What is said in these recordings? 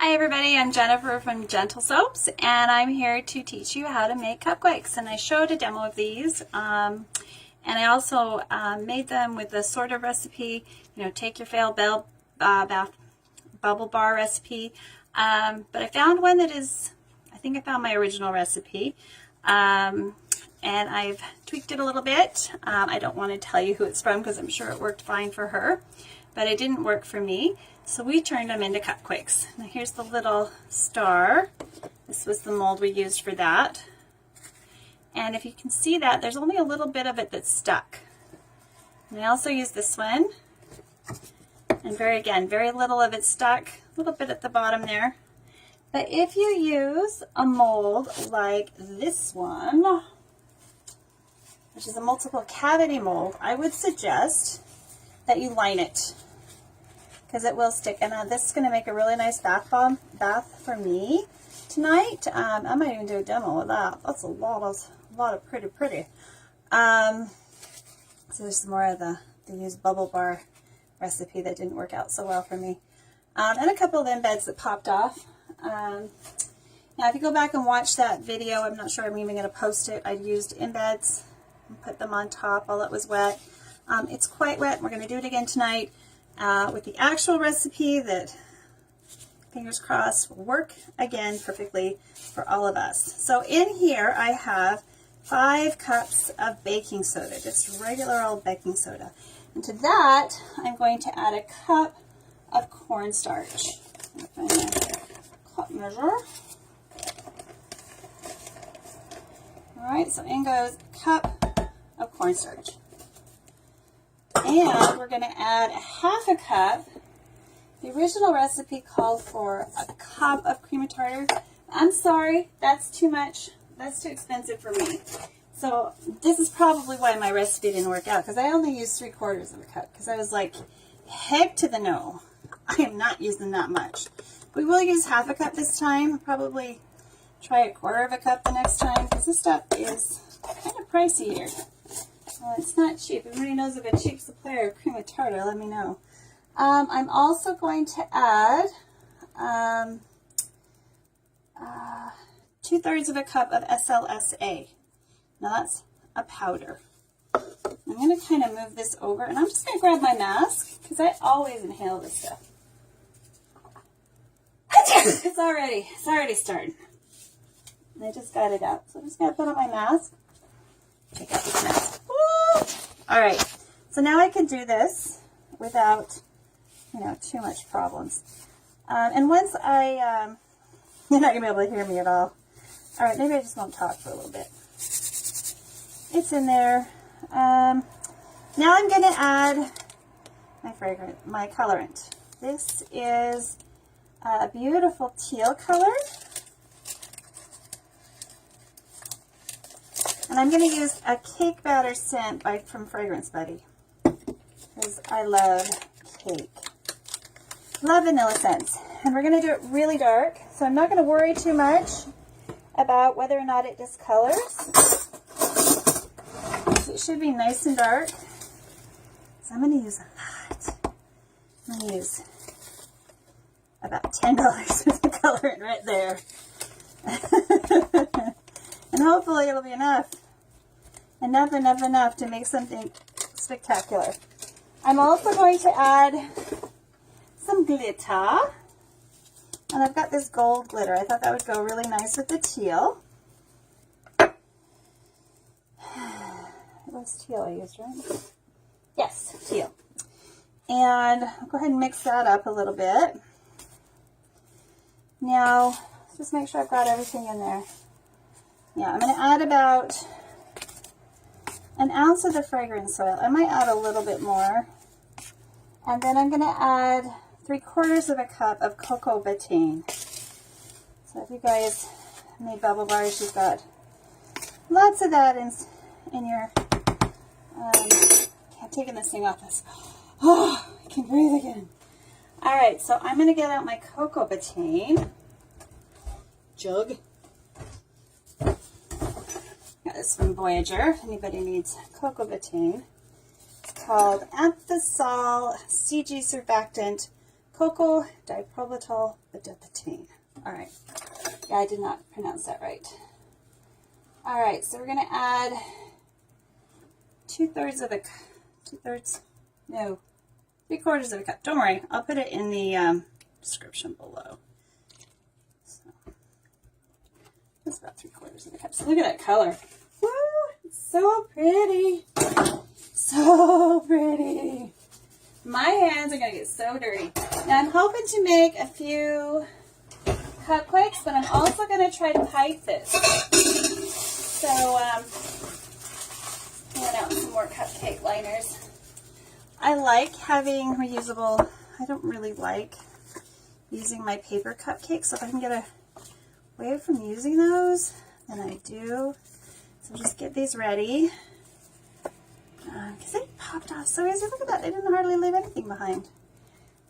Hi everybody, I'm Jennifer from Jentle Soaps, and I'm here to teach you how to make cupquakes. And I showed a demo of these, and I also made them with the sort of recipe, take your failed bath bubble bar recipe. But I found one that is, I think I found my original recipe, and I've tweaked it a little bit. I don't want to tell you who it's from because I'm sure it worked fine for her, but it didn't work for me. So we turned them into cupquakes. Now here's the little star. This was the mold we used for that. And if you can see that, there's only a little bit of it that's stuck. And I also used this one. And very little of it stuck. A little bit at the bottom there. But if you use a mold like this one, which is a multiple cavity mold, I would suggest that you line it, because it will stick. And this is going to make a really nice bath for me tonight. I might even do a demo of that. That's a lot of pretty. So there's more of the used bubble bar recipe that didn't work out so well for me. And a couple of embeds that popped off. Now if you go back and watch that video, I'm not sure I'm even going to post it. I used embeds and put them on top while it was wet. It's quite wet. We're going to do it again tonight. With the actual recipe that, fingers crossed, will work again perfectly for all of us. So in here I have 5 cups of baking soda, just regular old baking soda. And to that I'm going to add a cup of cornstarch. Find my cup measure. Alright, so in goes a cup of cornstarch. And we're going to add half a cup. The original recipe called for a cup of cream of tartar. I'm sorry, that's too much. That's too expensive for me. So this is probably why my recipe didn't work out, because I only used 3/4 of a cup, because I was like, heck to the no. I am not using that much. We will use half a cup this time. Probably try 1/4 of a cup the next time, because this stuff is kind of pricey here. Well, it's not cheap. If anybody knows of a cheap supplier of cream of tartar, let me know. I'm also going to add 2/3 of a cup of SLSA. Now that's a powder. I'm going to kind of move this over, and I'm just going to grab my mask, because I always inhale this stuff. It's already started. And I just got it out. So I'm just going to put on my mask. Take out this mask. Alright, so now I can do this without, too much problems. And once you're not going to be able to hear me at all. Alright, maybe I just won't talk for a little bit. It's in there. Now I'm going to add my colorant. This is a beautiful teal color. And I'm going to use a cake batter scent from Fragrance Buddy, because I love cake. Love vanilla scents. And we're going to do it really dark, so I'm not going to worry too much about whether or not it discolors. So it should be nice and dark. So I'm going to use a lot. I'm going to use about $10 worth of colorant right there. And hopefully it'll be enough to make something spectacular. I'm also going to add some glitter. And I've got this gold glitter. I thought that would go really nice with the teal. It was teal I used, right? Yes, teal. And I'll go ahead and mix that up a little bit. Now, just make sure I've got everything in there. Yeah, I'm going to add about 1 ounce of the fragrance oil. I might add a little bit more. And then I'm going to add 3/4 of a cup of Coco Betaine. So if you guys made bubble bars, you've got lots of that in your... I'm taking this thing off. Oh, I can breathe again. Alright, so I'm going to get out my Coco Betaine jug. Got this from Voyager. If anybody needs Coco Betaine. It's called Anthosol CG Surfactant Coco Betaine. All right. Yeah, I did not pronounce that right. All right, so we're going to add 3/4 of a cup. Don't worry, I'll put it in the description below. So, that's about 3/4 of a cup. So look at that color. Woo! It's so pretty. So pretty. My hands are going to get so dirty. Now I'm hoping to make a few cupquakes, but I'm also going to try to pipe this. So, pulling out some more cupcake liners. I like having reusable, I don't really like using my paper cupcakes, so if I can get away from using those, then I do. So just get these ready. Because they popped off so easy. Look at that. They didn't hardly leave anything behind.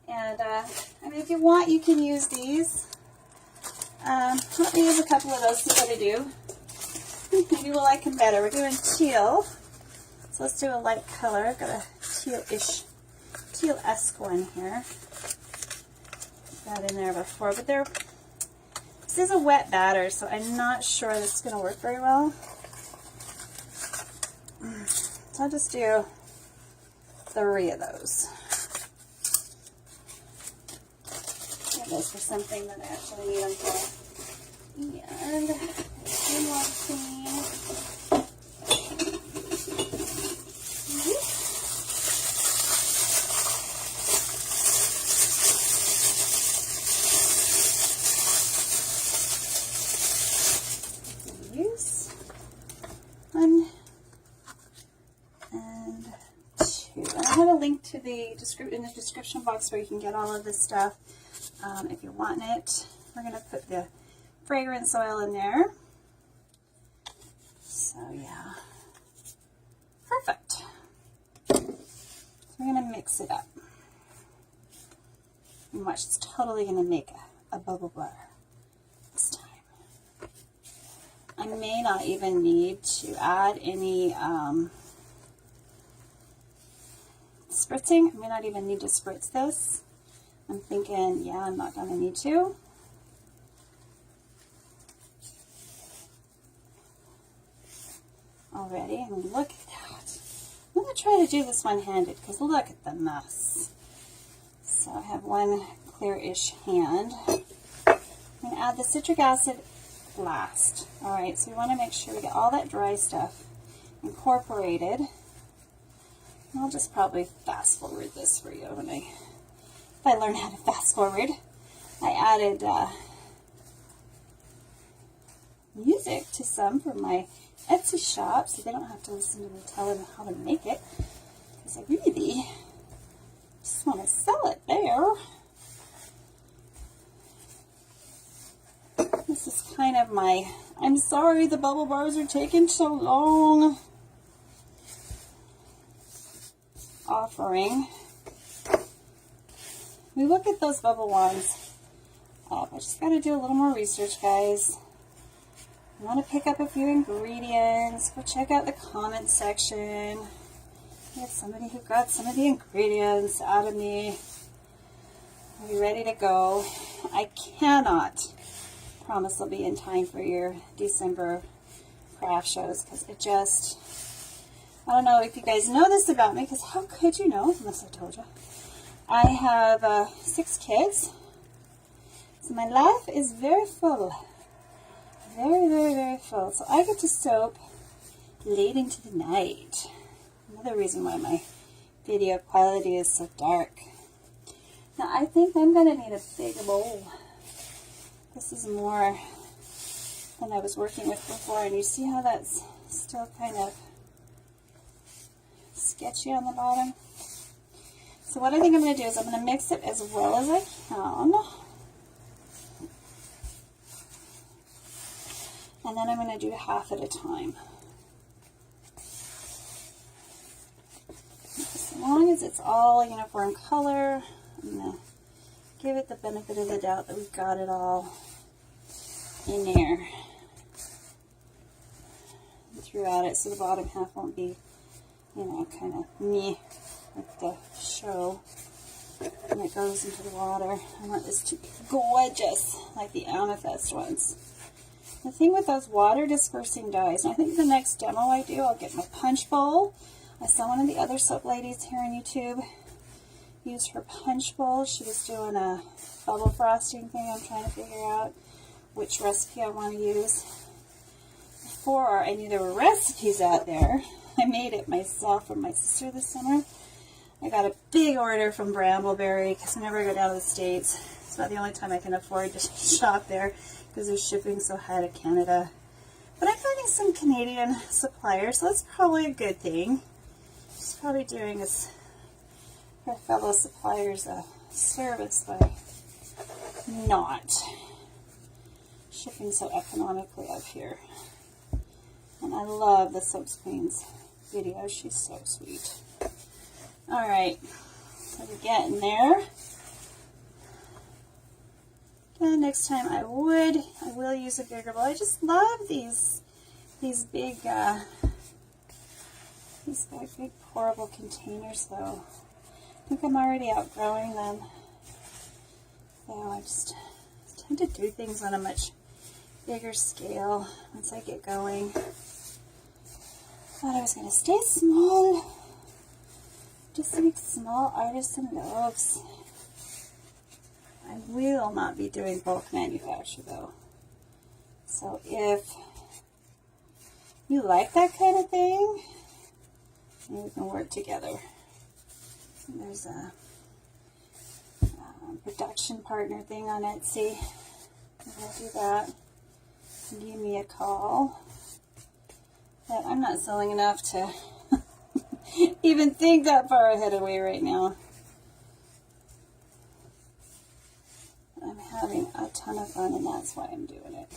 And, I mean, if you want, you can use these. Let me use a couple of those, see what I do. Maybe we'll like them better. We're doing teal. So let's do a light color. I've got a teal-esque one here. Got in there before, but this is a wet batter, so I'm not sure this is going to work very well. So I'll just do 3 of those. Get those for something that I actually need them for. And 2 more clean. Use 1 and 2. And I have a link to the in the description box where you can get all of this stuff if you want it. We're going to put the fragrance oil in there. So yeah, perfect. So we're going to mix it up. And watch, it's totally going to make a bubble bar this time. I may not even need to add any spritzing. I may not even need to spritz this. I'm thinking, yeah, I'm not going to need to. Already, I mean, look at that. I'm going to try to do this one-handed because look at the mess. So I have one clear-ish hand. I'm going to add the citric acid last. Alright, so we want to make sure we get all that dry stuff incorporated. And I'll just probably fast forward this for you if I learn how to fast forward. I added music to some for my Etsy shop, so they don't have to listen to me tell them how to make it, because I really just want to sell it there. This is kind of my, I'm sorry the bubble bars are taking so long, offering. We look at those bubble wands up. I just got to do a little more research, guys. I want to pick up a few ingredients. Go check out the comment section. We have somebody who got some of the ingredients out of me. Are we ready to go? I cannot promise I'll be in time for your December craft shows because it just, I don't know if you guys know this about me, because how could you know unless I told you? I have 6 kids, so my life is very full. Very, very, very full. So I get to soap late into the night. Another reason why my video quality is so dark. Now I think I'm going to need a big bowl. This is more than I was working with before, and you see how that's still kind of sketchy on the bottom? So what I think I'm going to do is I'm going to mix it as well as I can. And then I'm going to do half at a time. As long as it's all uniform color, I'm going to give it the benefit of the doubt that we've got it all in there throughout it, so the bottom half won't be, you know, kind of meh with the show. and it goes into the water. I want this to be gorgeous, like the amethyst ones. The thing with those water dispersing dyes, and I think the next demo I do, I'll get my punch bowl. I saw one of the other soap ladies here on YouTube use her punch bowl. She was doing a bubble frosting thing. I'm trying to figure out which recipe I want to use. Before I knew there were recipes out there, I made it myself for my sister this summer. I got a big order from Brambleberry because whenever I go down to the States, it's about the only time I can afford to shop there because they're shipping so high to Canada. But I'm finding some Canadian suppliers, so that's probably a good thing. She's probably doing her fellow suppliers a service by not shipping so economically up here. And I love the Soaps Queens video. She's so sweet. Alright, so we're getting there. And next time I will use a bigger bowl. I just love these big pourable containers though. I think I'm already outgrowing them. So I just tend to do things on a much bigger scale once I get going. Thought I was going to stay small. Just make small artisan loaves. I will not be doing bulk manufacture though. So if you like that kind of thing, maybe we can work together. And there's a production partner thing on Etsy. I'll do that. Give me a call. But I'm not selling enough to even think that far ahead away right now. I'm having a ton of fun, and that's why I'm doing it.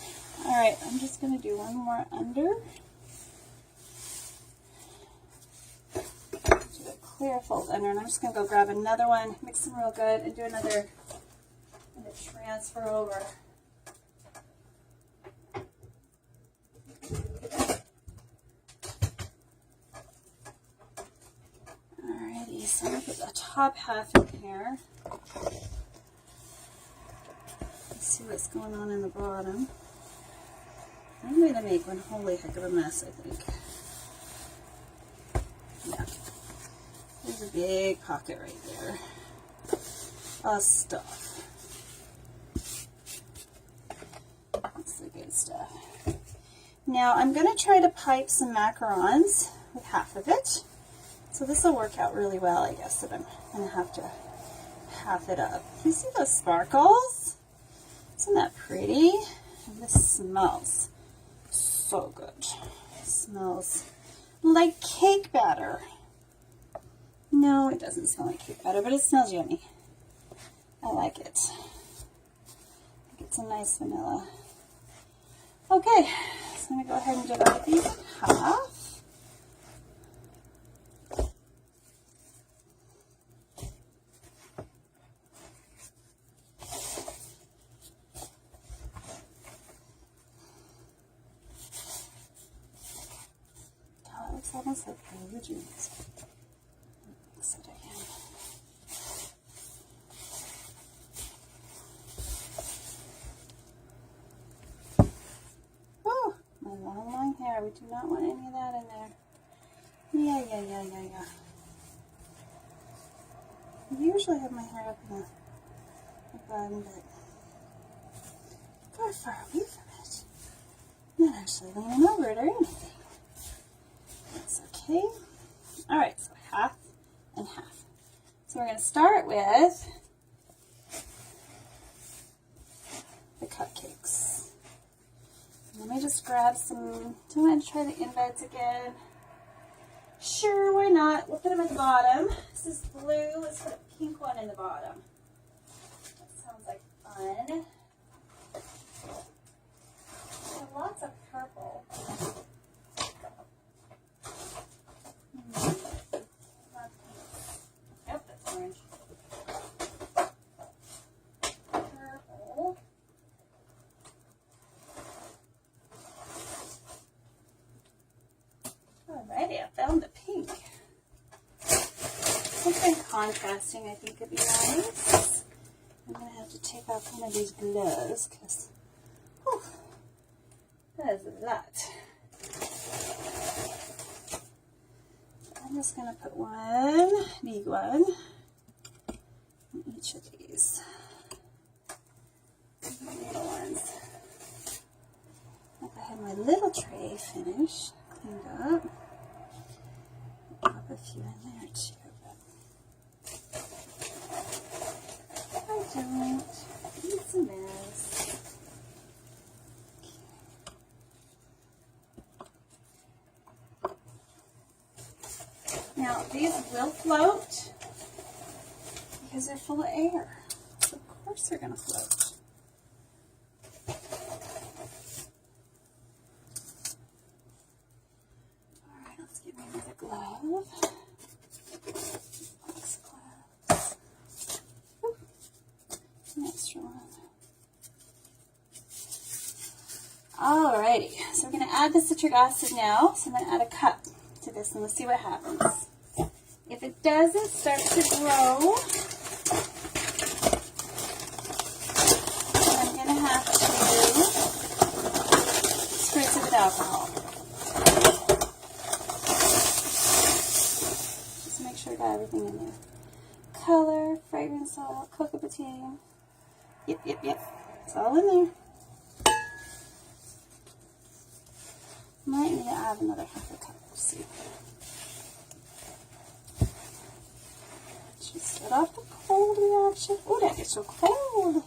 Alright, I'm just going to do one more under. Do a clear fold under, and I'm just going to go grab another one, mix them real good, and do another transfer over. Alrighty, so I'm going to put the top half in here. Let's see what's going on in the bottom. I'm going to make one holy heck of a mess, I think. Yeah. There's a big pocket right there of stuff. That's the good stuff. Now I'm going to try to pipe some macarons with half of it. So this will work out really well, I guess, that I'm going to have to half it up. You see those sparkles? Isn't that pretty? And this smells so good. It smells like cake batter. No, it doesn't smell like cake batter, but it smells yummy. I like it. I think it's a nice vanilla. Okay, so I'm going to go ahead and divide these in half. It's almost like blue jeans. Mix it again. Oh, my long hair. We do not want any of that in there. Yeah. I usually have my hair up in the bun, but far, far away from it. Not actually leaning over it or anything. That's okay. Alright, so half and half. So we're going to start with the cupcakes. Let me just grab some. Do you want to try the embeds again? Sure, why not? We'll put them at the bottom. This is blue. Let's put a pink one in the bottom. That sounds like fun. Lots of purple. Yep, that's orange. Purple. Alrighty, I found the pink. Something contrasting, I think, would be nice. I'm going to have to take off one of these gloves because that is a lot. I'm just going to put one big one in each of these little ones. I have my little tray finished, cleaned up. Pop a few in there too, but I don't. It's a mess. Now, these will float because they're full of air. So of course they're going to float. Alright, let's get rid of the glove. Box gloves. Ooh, an extra one. Alrighty, so we're going to add the citric acid now. So I'm going to add a cup to this and let's see what happens. If it doesn't start to grow, I'm going to have to spritz it with alcohol. Just make sure I got everything in there. Color, fragrance salt, Coco Betaine. Yep. It's all in there. Might need to add another half a cup. We'll see. Just set off the cold reaction. Oh, that gets so cold.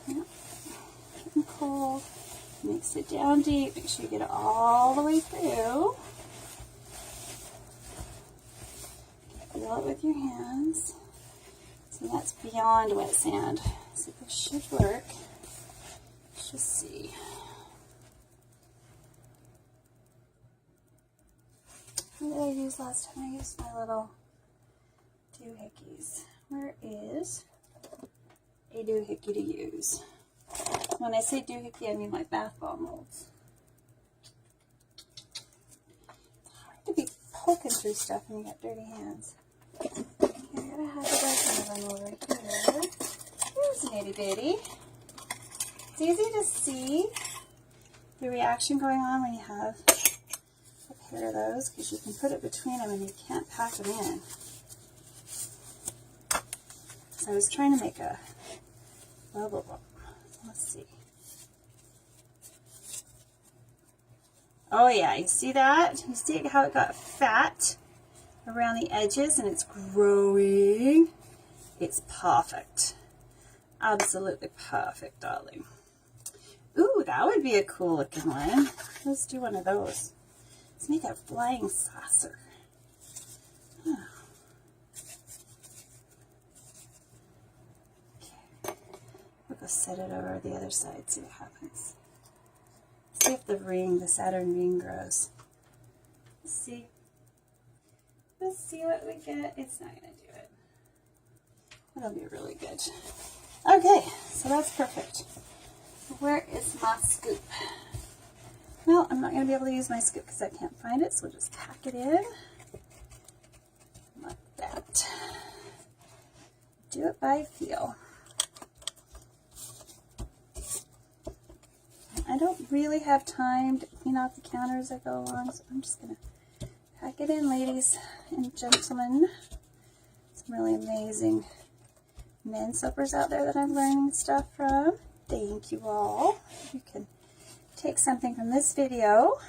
Yep. Getting cold. Mix it down deep. Make sure you get it all the way through. Feel it with your hands. So that's beyond wet sand. So this should work. Let's just see. What did I use last time? I used my little doohickeys. Where is a doohickey to use? When I say doohickey, I mean like bath ball molds. It's hard to be poking through stuff when you got dirty hands. Okay, I gotta have a dozen of them over here. Here's an itty bitty. It's easy to see the reaction going on when you have a pair of those because you can put it between them and you can't pack them in. So I was trying to make a bubble ball. Let's see. Oh yeah, you see that? You see how it got fat around the edges and it's growing? It's perfect. Absolutely perfect, darling. Ooh, that would be a cool looking one. Let's do one of those. Let's make a flying saucer. Oh. Okay. We'll go set it over the other side, see what happens. See if the Saturn ring grows. Let's see. Let's see what we get. It's not going to do it. That'll be really good. Okay, so that's perfect. Where is my scoop? Well, I'm not going to be able to use my scoop because I can't find it, so we'll just pack it in like that. Do it by feel. I don't really have time to clean off the counter as I go along, so I'm just going to pack it in, ladies and gentlemen. Some really amazing men suppers out there that I'm learning stuff from. Thank you all. You can take something from this video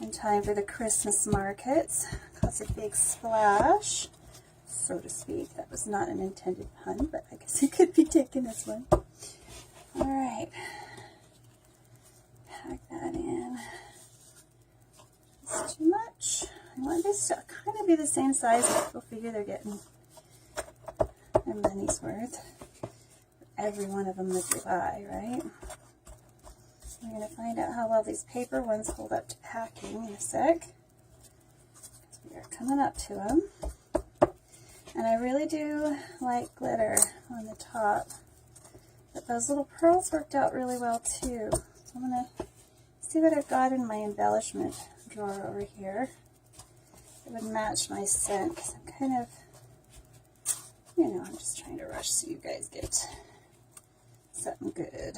in time for the Christmas markets. Cause a big splash, so to speak. That was not an intended pun, but I guess it could be taken as one. Alright. Pack that in. It's too much. I want this to kind of be the same size. People figure they're getting their money's worth. Every one of them that you buy, right? We're going to find out how well these paper ones hold up to packing in a sec. Because we are coming up to them. And I really do like glitter on the top. But those little pearls worked out really well too. So I'm going to see what I've got in my embellishment drawer over here. it would match my scent, because I'm kind of, you know, I'm just trying to rush so you guys get something good.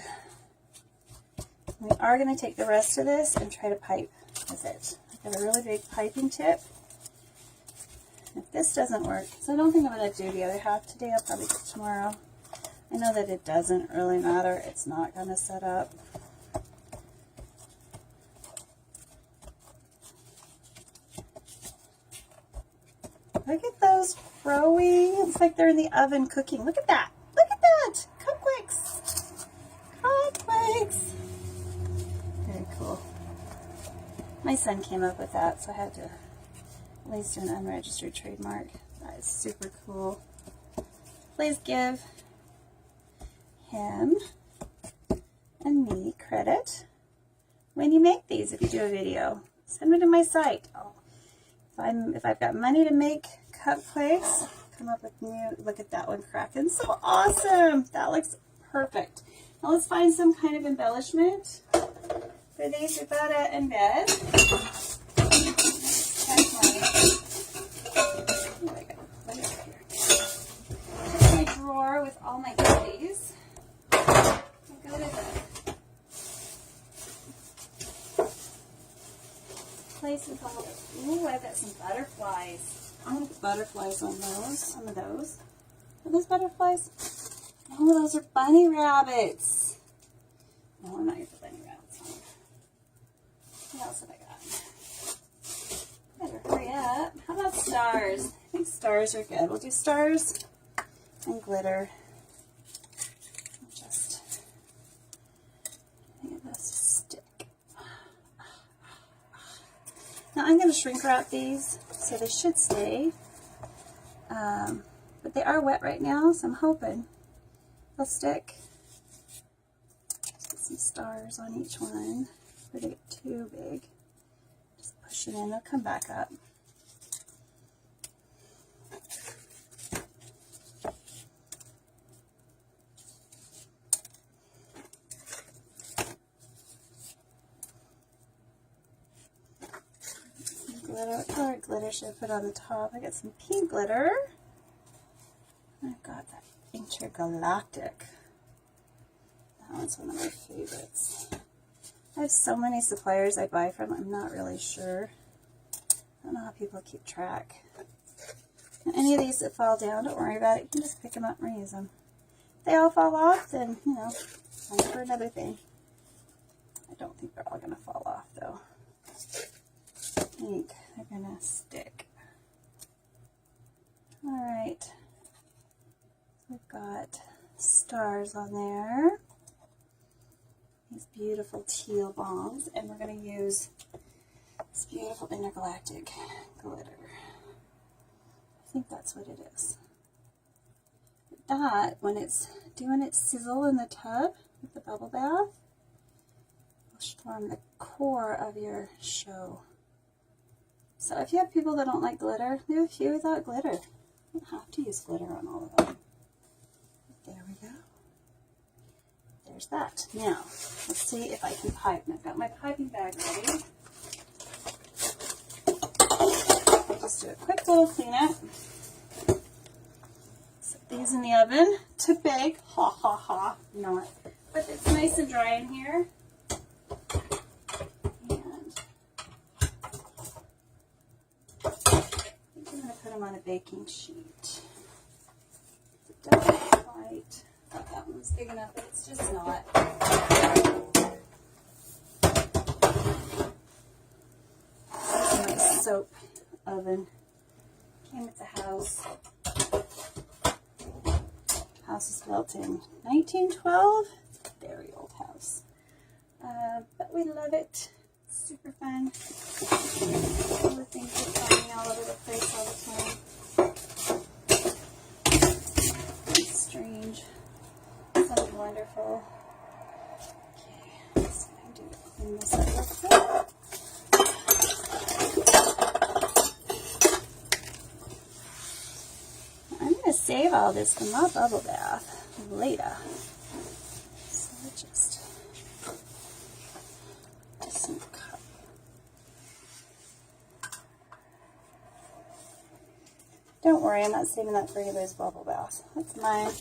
We are going to take the rest of this and try to pipe with it. I've got a really big piping tip. If this doesn't work, so I don't think I'm going to do the other half today, I'll probably do it tomorrow. I know that it doesn't really matter. It's not going to set up. Look at those growy. It's like they're in the oven cooking. Look at that. Look at that. Cupquakes. Cupquakes. Very cool. My son came up with that, so I had to at least do an unregistered trademark. That is super cool. Please give him and me credit when you make these. If you do a video, send me to my site. If I've got money to make cupquakes, come up with new. Look at that one cracking. So awesome. That looks perfect. Now let's find some kind of embellishment for these. We've got to embed. Here's my drawer with all my goodies. I go to the place with all the, ooh, I've got some butterflies. I'm going to put butterflies on those, some of those. Are those butterflies? Oh, those are bunny rabbits. No, I'm not going to put bunny rabbits on. What else have I got? Better hurry up. How about stars? I think stars are good. We'll do stars and glitter. Just get this to stick. Now I'm going to shrink wrap these so they should stay. But they are wet right now, so I'm hoping they'll stick. Just get some stars on each one. If they get too big, just push it in. They'll come back up. Glitter. What color glitter should I put on the top? I got some pink glitter. I've got that intergalactic. That one's one of my favorites. I have so many suppliers I buy from. I'm not really sure. I don't know how people keep track. And any of these that fall down, don't worry about it. You can just pick them up and reuse them. If they all fall off, then, you know, time for another thing. I don't think they're all going to fall off, though. I think they're going to stick. All right. We've got stars on there. These beautiful teal bombs, and we're going to use this beautiful intergalactic glitter. I think that's what it is. That, when it's doing its sizzle in the tub with the bubble bath, will form the core of your show. So if you have people that don't like glitter, leave a few without glitter. You don't have to use glitter on all of them. There we go. There's that. Now, let's see if I can pipe. I've got my piping bag ready. I'll just do a quick little cleanup. Set these in the oven to bake. Ha ha ha. Not. But it's nice and dry in here. And I think I'm going to put them on a baking sheet. It doesn't quite. I thought that one was big enough, but it's just not. This is my soap oven. Came with the house. House was built in 1912. It's a very old house. But we love it. It's super fun. All the things are flying all over the place all the time. It's strange. Sounds wonderful. Okay, let's see if I can do it. Clean this up real quick. I'm going to save all this for my bubble bath later. So just some cup. Don't worry, I'm not saving that for anybody's bubble bath. That's mine.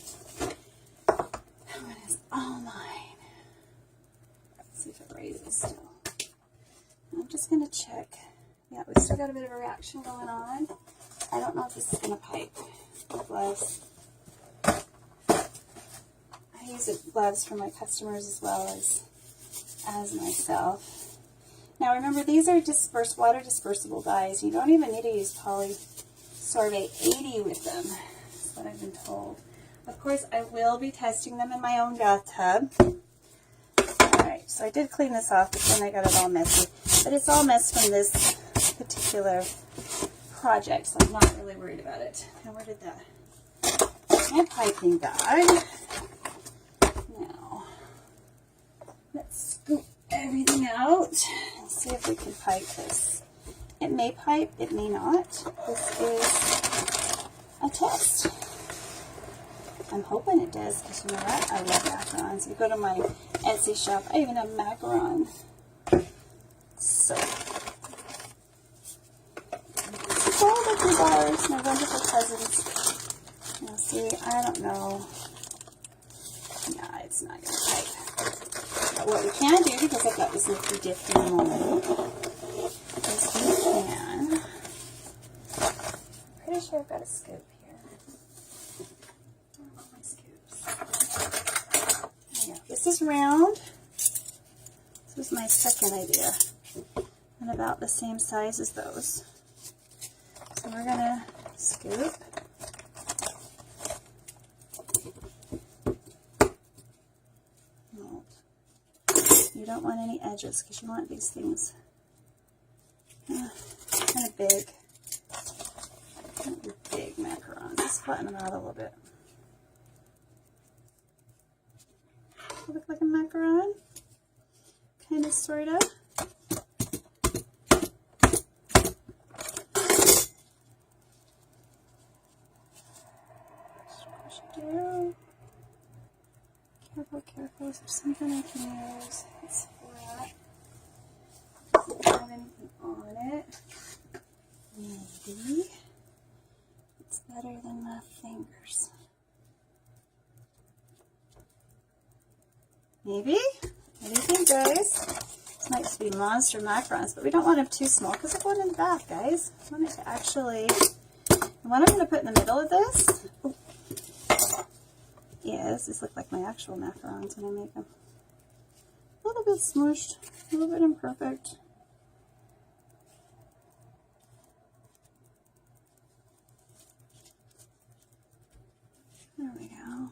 That one is all mine. Let's see if it raises still. I'm just going to check. Yeah, we still got a bit of a reaction going on. I don't know if this is going to pipe. Gloves. I use gloves for my customers as well as myself. Now remember, these are water dispersible dyes. You don't even need to use polysorbate 80 with them. That's what I've been told. Of course, I will be testing them in my own bathtub. Alright, so I did clean this off, but then I got it all messy. But it's all messed from this particular project, so I'm not really worried about it. Now, where did that? My piping bag. Now, let's scoop everything out and see if we can pipe this. It may pipe, it may not. This is a test. I'm hoping it does, because you know what? I love macarons. You go to my Etsy shop, I even have macaron soap. So lucky bars, my wonderful cousins. Now see, I don't know. Nah, it's not going to pipe. But what we can do, because I've got this nifty difty moment, is we can, I'm pretty sure I've got a scoop here. I don't want my scoops. There we go. This is round. This was my second idea. And about the same size as those. So we're going to scoop. You don't want any edges because you want these things kind of big. Big macarons. Just flatten them out a little bit. Look like a macaron? Kind of, sort of. Careful, careful. Is there something I can use? It's flat. Doesn't have anything on it. Maybe. It's better than my fingers. Maybe? What do you think, guys? This might be monster macarons, but we don't want them too small because they're going in the bath, guys. I want it to actually... And what I'm going to put in the middle of this... Oh, is, these look like my actual macarons when I make them. A little bit smooshed, a little bit imperfect. There we go.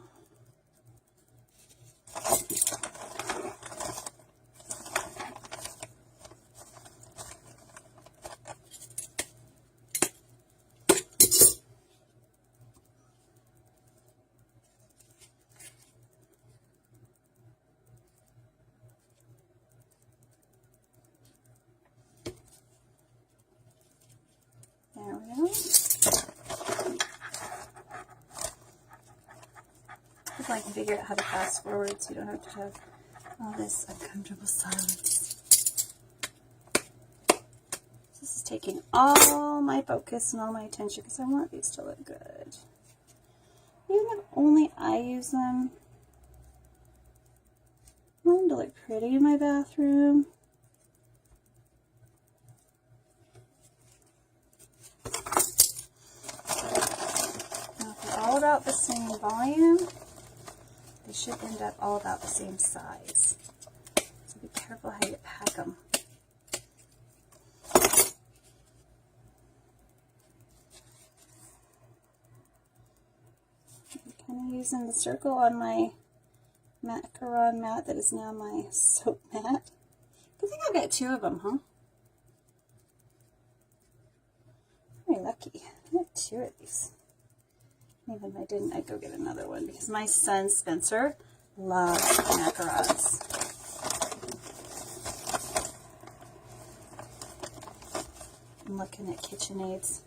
There we go. If I can figure out how to fast forward so you don't have to have all this uncomfortable silence. This is taking all my focus and all my attention because I want these to look good. Even if only I use them, I want them to look pretty in my bathroom. All about the same volume, they should end up all about the same size. So be careful how you pack them. I'm kind of using the circle on my macaron mat that is now my soap mat. I think I've got two of them, huh? Very lucky. I have two of these. Even if I didn't, I'd go get another one because my son Spencer loves macarons. I'm looking at KitchenAid's.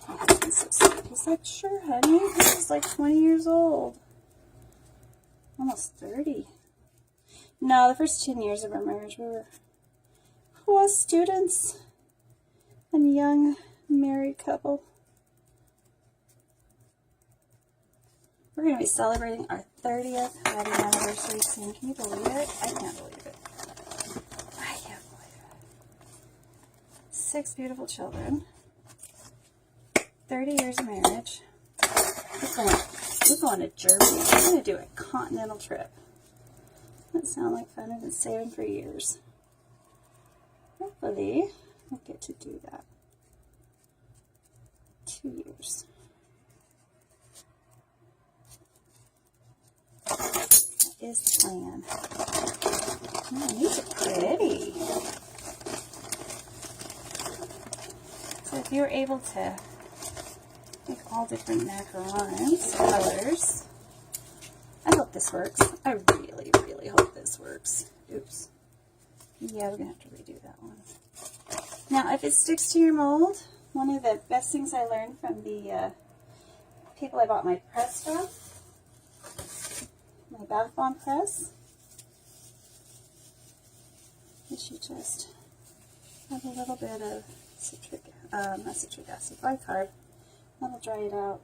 My husband's so sweet. He's like, sure, honey. This is like 20 years old. Almost 30. No, the first 10 years of our marriage, we were students and young married couple. We're going to be celebrating our 30th wedding anniversary soon. Can you believe it? I can't believe it. I can't believe it. 6 beautiful children. 30 years of marriage. We're going to Germany. We're going to do a continental trip. That sounds like fun. I've been saving for years. Hopefully, we'll get to do that. 2 years. That is the plan. Oh, these are pretty. So if you're able to make all different macarons, colors, I hope this works. I really, really hope this works. Oops. Yeah, we're going to have to redo that one. Now, if it sticks to your mold, one of the best things I learned from the people I bought my press from, my bath bomb press, is you just have a little bit of not citric acid, bicarb. That'll dry it out.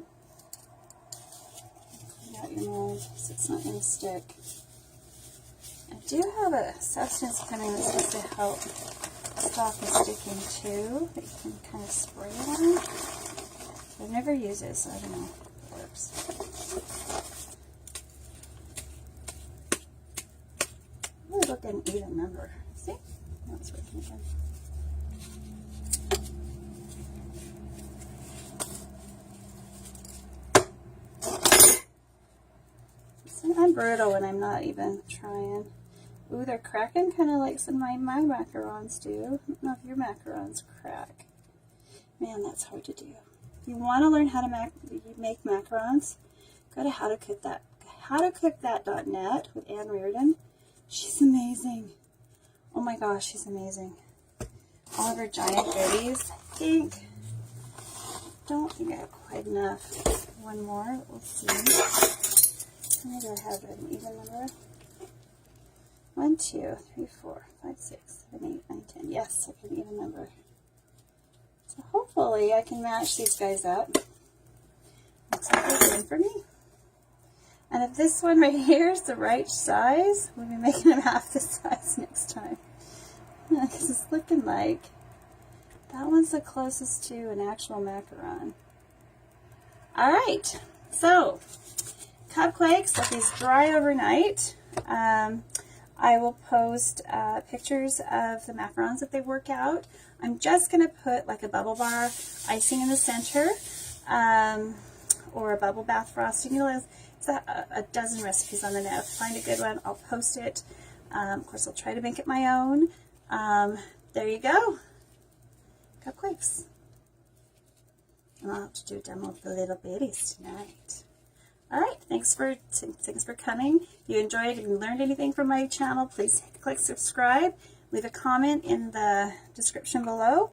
Clean out your mold so it's not going to stick. I do have a substance coming that's supposed to help stop the sticking too, that you can kind of spray it on. I've never used it, so I don't know if it works. Really look an even number. See? Now it's working again. I'm brutal when I'm not even trying. Ooh, they're cracking kind of like some of my macarons do. I don't know if your macarons crack. Man, that's hard to do. If you want to learn how to make macarons, go to howtocookthat.net with Ann Reardon. She's amazing. Oh my gosh, she's amazing. All of her giant goodies. Don't think I have quite enough. One more, we'll see. Maybe I have an even number. 1, 2, 3, 4, 5, 6, 7, 8, 9, 10. Yes, I can even number. So hopefully I can match these guys up. Looks like they're doing for me. And if this one right here is the right size, we'll be making them half the size next time. Because it's looking like that one's the closest to an actual macaron. Alright, so Cupquakes, let these dry overnight. I will post pictures of the macarons that they work out. I'm just going to put like a bubble bar icing in the center, or a bubble bath frosting. It's a dozen recipes on the net. Find a good one, I'll post it. Of course, I'll try to make it my own. There you go. Cupquakes. And I'll have to do a demo of the little babies tonight. Alright, thanks for coming. If you enjoyed and learned anything from my channel, please click subscribe. Leave a comment in the description below.